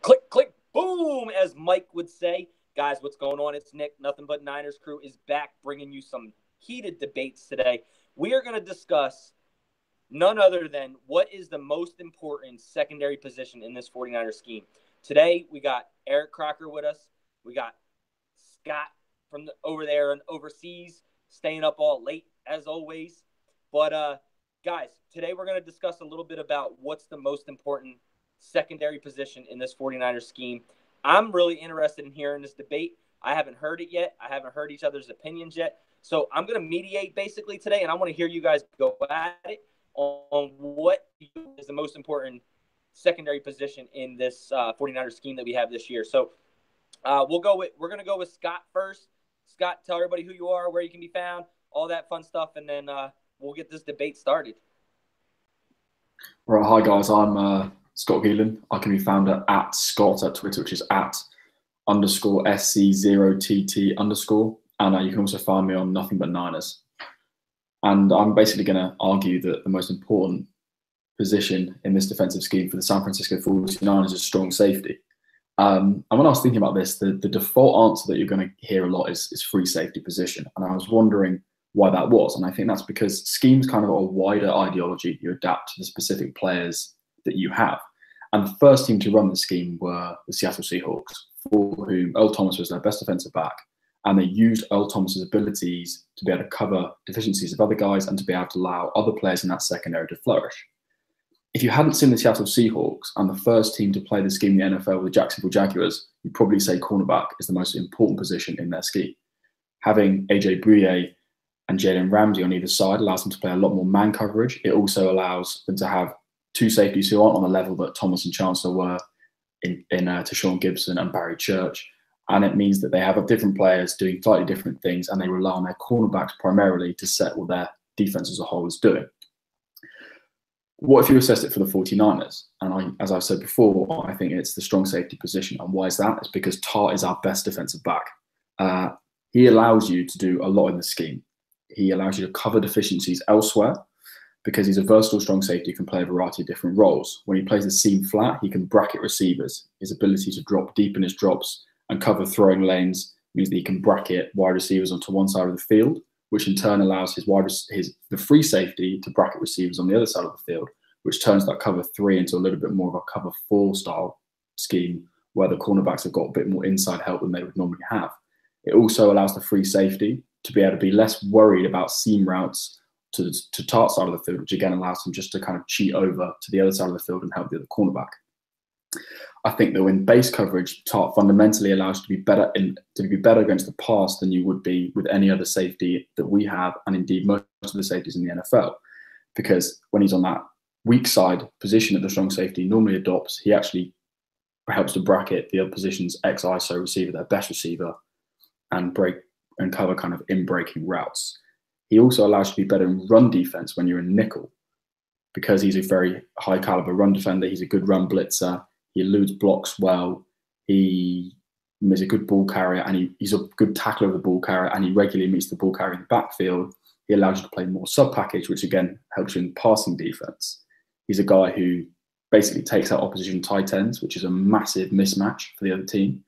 Click, click, boom, as Mike would say. Guys, what's going on? It's Nick. Nothing But Niners Crew is back bringing you some heated debates today. We are going to discuss none other than what is the most important secondary position in this 49er scheme. Today, we got Eric Crocker with us. We got Scott from over there and overseas, staying up all late as always. But, guys, today we're going to discuss a little bit about what's the most important secondary position in this 49er scheme. I'm really interested in hearing this debate. I haven't heard it yet. I haven't heard each other's opinions yet. So I'm going to mediate basically today, and I want to hear you guys go at it on what is the most important secondary position in this 49er scheme that we have this year. So we're going to go with Scott first. Scott, tell everybody who you are, where you can be found, all that fun stuff, and then we'll get this debate started. Right, hi guys, I'm Scott Geelan. I can be found at Scott at Twitter, which is @_SC0TT_. And you can also find me on Nothing But Niners. And I'm basically going to argue that the most important position in this defensive scheme for the San Francisco 49ers is strong safety. And when I was thinking about this, the default answer that you're going to hear a lot is free safety position. And I was wondering why that was. And I think that's because scheme's kind of a wider ideology. You adapt to the specific players that you have. And the first team to run the scheme were the Seattle Seahawks, for whom Earl Thomas was their best defensive back. And they used Earl Thomas's abilities to be able to cover deficiencies of other guys and to be able to allow other players in that secondary to flourish. If you hadn't seen the Seattle Seahawks and the first team to play the scheme in the NFL were the Jacksonville Jaguars, you'd probably say cornerback is the most important position in their scheme. Having AJ Bouye and Jalen Ramsey on either side allows them to play a lot more man coverage. It also allows them to have two safeties who aren't on the level that Thomas and Chancellor were in Tashawn Gibson and Barry Church. And it means that they have different players doing slightly different things, and they rely on their cornerbacks primarily to set what their defense as a whole is doing. What if you assessed it for the 49ers? And as I've said before, I think it's the strong safety position. And why is that? It's because Tart is our best defensive back. He allows you to do a lot in the scheme. He allows you to cover deficiencies elsewhere because he's a versatile strong safety, can play a variety of different roles. When he plays the seam flat, he can bracket receivers. His ability to drop deep in his drops and cover throwing lanes means that he can bracket wide receivers onto one side of the field, which in turn allows the free safety to bracket receivers on the other side of the field, which turns that cover 3 into a little bit more of a cover 4 style scheme where the cornerbacks have got a bit more inside help than they would normally have. It also allows the free safety to be able to be less worried about seam routes to Tart's side of the field, which again allows them just to kind of cheat over to the other side of the field and help the other cornerback. I think that in base coverage, Tart fundamentally allows you to be better against the pass than you would be with any other safety that we have, and indeed most of the safeties in the NFL. Because when he's on that weak side position that the strong safety normally adopts, he actually helps to bracket the other position's ex-ISO receiver, their best receiver, and break and cover kind of in-breaking routes. He also allows you to be better in run defense when you're in nickel, because he's a very high caliber run defender. He's a good run blitzer. He eludes blocks well. He is a good ball carrier, and he's a good tackler of the ball carrier, and he regularly meets the ball carrier in the backfield. He allows you to play more sub-package, which again helps you in passing defense. He's a guy who basically takes out opposition tight ends, which is a massive mismatch for the other team,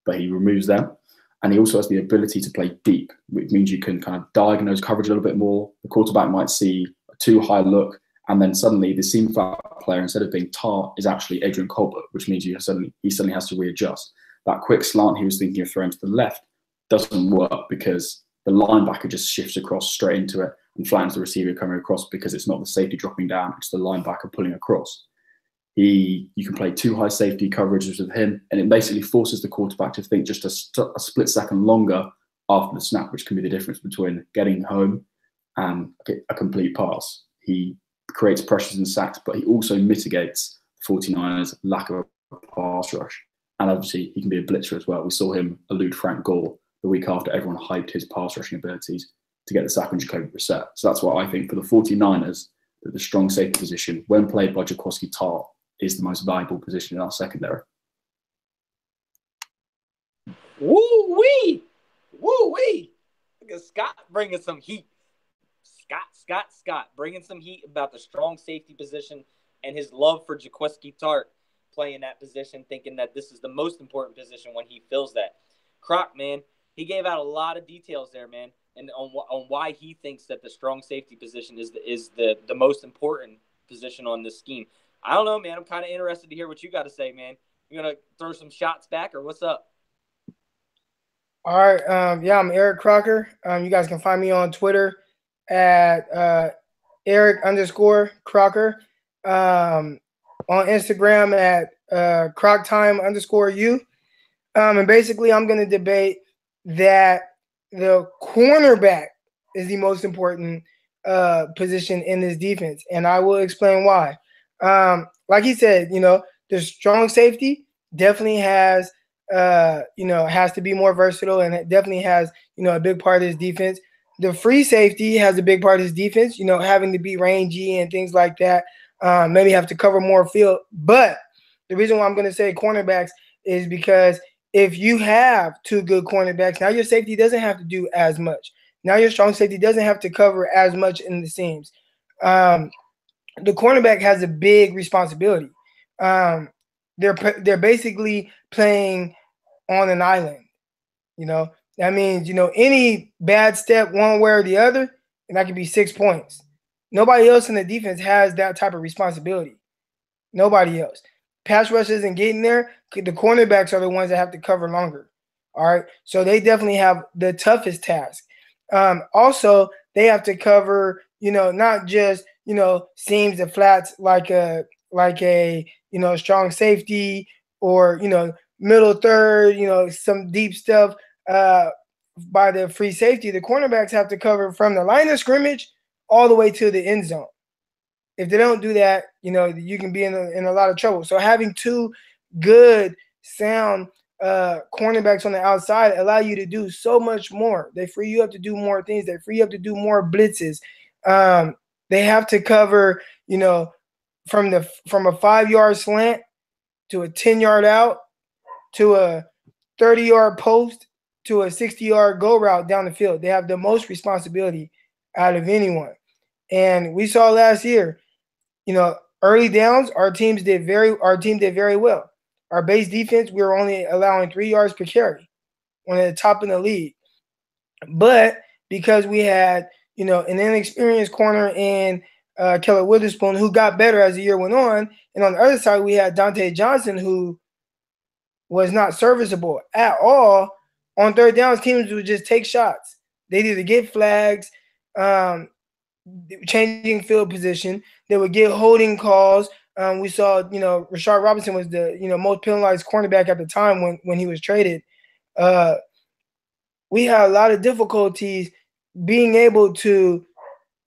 but he removes them. And he also has the ability to play deep, which means you can kind of diagnose coverage a little bit more. The quarterback might see a too high look, and then suddenly the seam flat player, instead of being Tart, is actually Adrian Colbert, which means he suddenly has to readjust. That quick slant he was thinking of throwing to the left doesn't work because the linebacker just shifts across straight into it and flattens the receiver coming across, because it's not the safety dropping down, it's the linebacker pulling across. You can play two high safety coverages with him, and it basically forces the quarterback to think just a split second longer after the snap, which can be the difference between getting home and a complete pass. He creates pressures and sacks, but he also mitigates the 49ers' lack of a pass rush. And obviously, he can be a blitzer as well. We saw him elude Frank Gore the week after everyone hyped his pass rushing abilities to get the sack on Jacoby Brissett. So that's why I think for the 49ers, that the strong safety position, when played by Jaquiski Tartt, is the most valuable position in our secondary. Woo-wee! Woo-wee! Look at Scott bringing some heat. Scott bringing some heat about the strong safety position and his love for Jaquiski Tartt. playing that position, thinking that this is the most important position when he fills that. Croc, man, he gave out a lot of details there, man, and on why he thinks that the strong safety position is the most important position on this scheme. I don't know, man. I'm kind of interested to hear what you got to say, man. You gonna throw some shots back, or what's up? All right. Yeah, I'm Eric Crocker. You guys can find me on Twitter at Eric_Crocker. On Instagram at CrocTime_U. And basically, I'm going to debate that the cornerback is the most important position in this defense, and I will explain why. Like he said, the strong safety definitely has has to be more versatile, and it definitely has, a big part of his defense. The free safety has a big part of his defense, having to be rangy and things like that. Maybe have to cover more field. But the reason why I'm going to say cornerbacks is because if you have two good cornerbacks, now your safety doesn't have to do as much. Now your strong safety doesn't have to cover as much in the seams. The cornerback has a big responsibility. They're basically playing on an island. That means, any bad step one way or the other, and that could be 6 points. Nobody else in the defense has that type of responsibility. Nobody else. Pass rush isn't getting there. The cornerbacks are the ones that have to cover longer. All right. So they definitely have the toughest task. Also, they have to cover, not just, seams and flats like a strong safety or, middle third, some deep stuff by the free safety. The cornerbacks have to cover from the line of scrimmage all the way to the end zone. If they don't do that, you can be in a lot of trouble. So having two good, sound cornerbacks on the outside allow you to do so much more. They free you up to do more things. They free you up to do more blitzes. They have to cover, from a 5-yard slant to a 10-yard out to a 30-yard post to a 60-yard go route down the field. They have the most responsibility out of anyone. And we saw last year, early downs, our team did very well. Our base defense, we were only allowing 3 yards per carry, one of the top in the league. But because we had, an inexperienced corner in Keller Witherspoon, who got better as the year went on, and on the other side we had Dante Johnson, who was not serviceable at all. On third downs, teams would just take shots. They'd either get flags, changing field position. They would get holding calls. We saw, Rashard Robinson was the, most penalized cornerback at the time when he was traded. We had a lot of difficulties being able to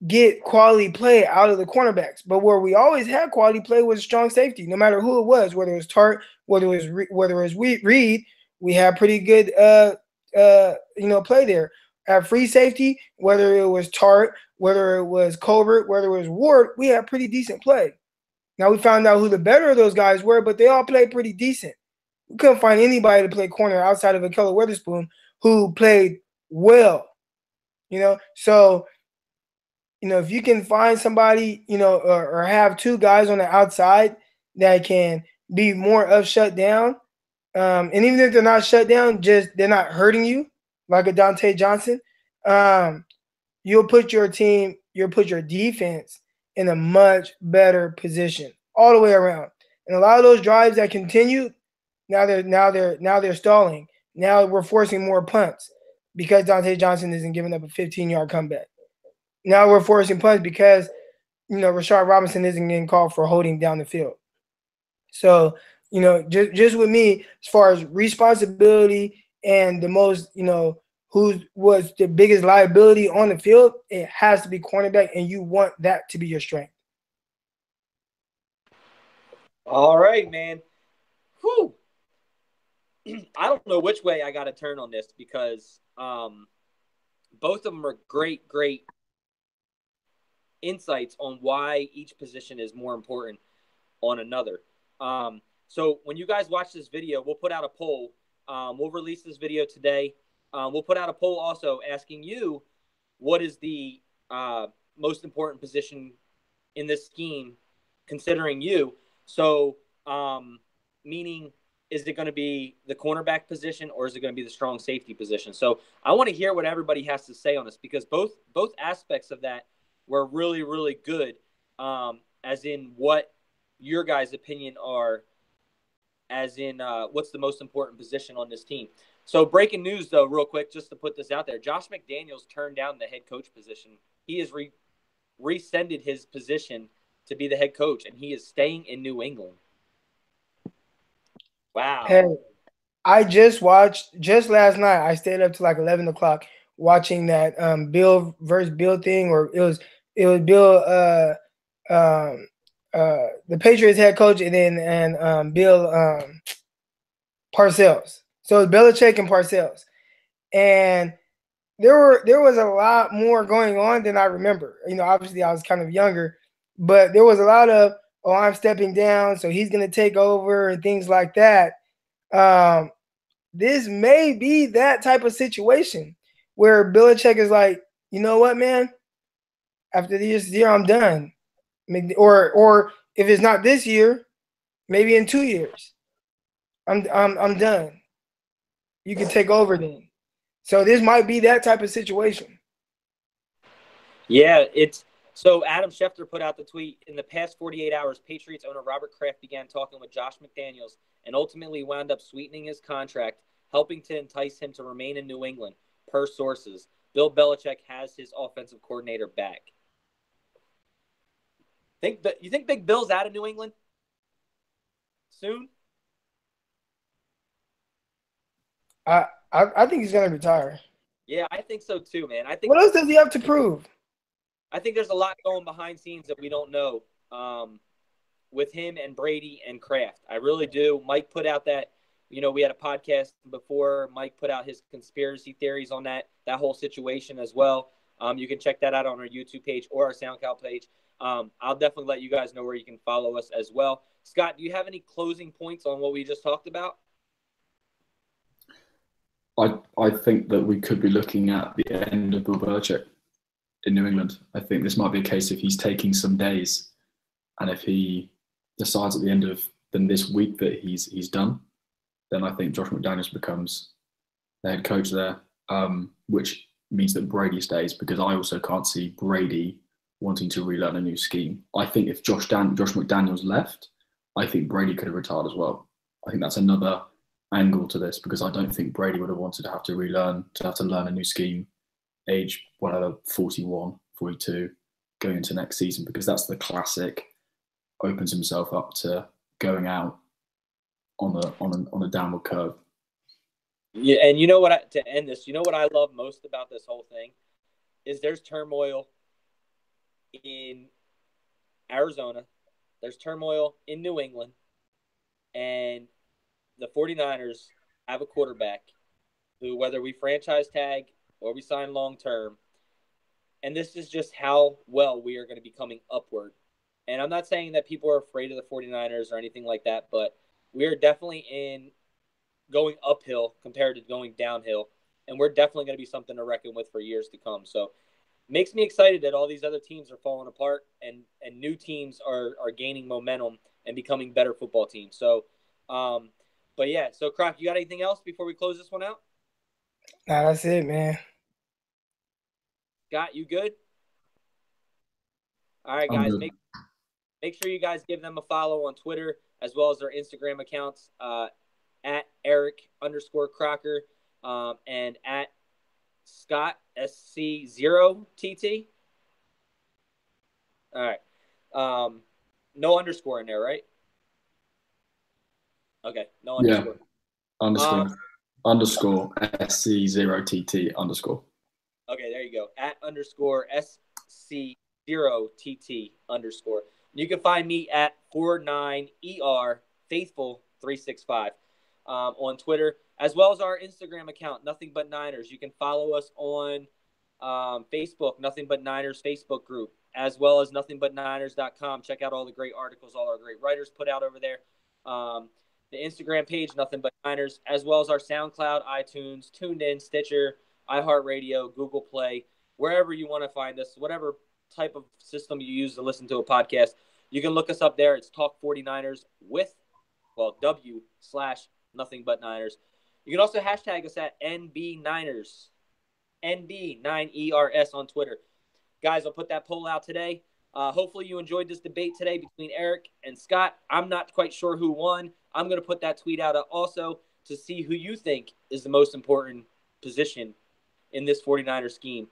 get quality play out of the cornerbacks. But where we always had quality play was strong safety, no matter who it was, whether it was Tart, whether it was Reed, we had pretty good, play there. At free safety, whether it was Tart, whether it was Colbert, whether it was Ward, we had pretty decent play. Now we found out who the better of those guys were, but they all played pretty decent. We couldn't find anybody to play corner outside of a Keller Witherspoon who played well. So, if you can find somebody, or have two guys on the outside that can be more of shut down, and even if they're not shut down, they're not hurting you, like a Dante Johnson, you'll put your defense in a much better position all the way around. And a lot of those drives that continue, now they're stalling. Now we're forcing more punts because Dante Johnson isn't giving up a 15-yard comeback. Now we're forcing punts because, Rashard Robinson isn't getting called for holding down the field. So, just with me, as far as responsibility and the most, who was the biggest liability on the field, it has to be cornerback, and you want that to be your strength. All right, man. Whew. I don't know which way I got to turn on this because both of them are great insights on why each position is more important on another. So when you guys watch this video, we'll put out a poll. We'll release this video today. We'll put out a poll also asking you what is the most important position in this scheme considering you. So meaning is it going to be the cornerback position or is it going to be the strong safety position? So I want to hear what everybody has to say on this because both aspects of that were really, really good, as in what your guys' opinion are, as in what's the most important position on this team. So breaking news, though, real quick, just to put this out there, Josh McDaniels turned down the head coach position. He has rescinded his position to be the head coach, and he is staying in New England. Wow. Hey, I just last night. I stayed up to like 11 o'clock watching that Bill versus Bill thing, or it was Bill, the Patriots head coach, and then Bill Parcells. So it's Belichick and Parcells, and there was a lot more going on than I remember. You know, obviously I was kind of younger, but there was a lot of, oh, I'm stepping down, so he's going to take over and things like that. This may be that type of situation where Belichick is like, you know what, man? After this year, I'm done. Or if it's not this year, maybe in 2 years, I'm done. You can take over then. So this might be that type of situation. Yeah, so Adam Schefter put out the tweet, in the past 48 hours, Patriots owner Robert Kraft began talking with Josh McDaniels and ultimately wound up sweetening his contract, helping to entice him to remain in New England, per sources. Bill Belichick has his offensive coordinator back. You think Big Bill's out of New England soon? I think he's gonna retire. Yeah, I think so too, man. I think. What else does he have to prove? I think there's a lot going behind scenes that we don't know with him and Brady and Kraft. I really do. Mike put out that, we had a podcast before. Mike put out his conspiracy theories on that whole situation as well. You can check that out on our YouTube page or our SoundCloud page. I'll definitely let you guys know where you can follow us as well. Scott, do you have any closing points on what we just talked about? I think that we could be looking at the end of Bill Belichick in New England. I think this might be a case if he's taking some days, and if he decides at the end of this week that he's done, then I think Josh McDaniels becomes the head coach there, which means that Brady stays, because I also can't see Brady wanting to relearn a new scheme. I think if Josh McDaniels left, I think Brady could have retired as well. I think that's another angle to this, because I don't think Brady would have wanted to have to learn a new scheme age 41, 42 going into next season, because that's the classic opens himself up to going out on a downward curve. Yeah, and to end this, what I love most about this whole thing is there's turmoil in Arizona, there's turmoil in New England, and the 49ers have a quarterback who, whether we franchise tag or we sign long term, and this is just how well we are going to be coming upward. And I'm not saying that people are afraid of the 49ers or anything like that, but we are definitely going uphill compared to going downhill, and we're definitely going to be something to reckon with for years to come. So makes me excited that all these other teams are falling apart and new teams are gaining momentum and becoming better football teams. So, but yeah, so Croc, you got anything else before we close this one out? Nah, that's it, man. Scott, you good? All right, guys, make sure you guys give them a follow on Twitter as well as their Instagram accounts, at Eric_Crocker, and at Scott SC0TT. All right. No underscore in there, right? Okay, no underscore. Yeah. Underscore SC0TT _. Okay, there you go. At _SC0TT _. You can find me at 49ER Faithful 365 on Twitter, as well as our Instagram account, Nothing But Niners. You can follow us on Facebook, Nothing But Niners Facebook group, as well as nothingbutniners.com. Check out all the great articles all our great writers put out over there. The Instagram page, Nothing But Niners, as well as our SoundCloud, iTunes, TuneIn, Stitcher, iHeartRadio, Google Play, wherever you want to find us, whatever type of system you use to listen to a podcast, you can look us up there. It's Talk 49ers with, well, /NothingButNiners. You can also hashtag us at NB9ers, NB9ERS on Twitter. Guys, I'll put that poll out today. Hopefully you enjoyed this debate today between Eric and Scott. I'm not quite sure who won. I'm going to put that tweet out also to see who you think is the most important position in this 49er scheme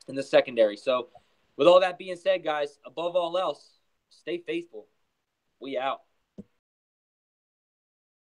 in the secondary. So with all that being said, guys, above all else, stay faithful. We out.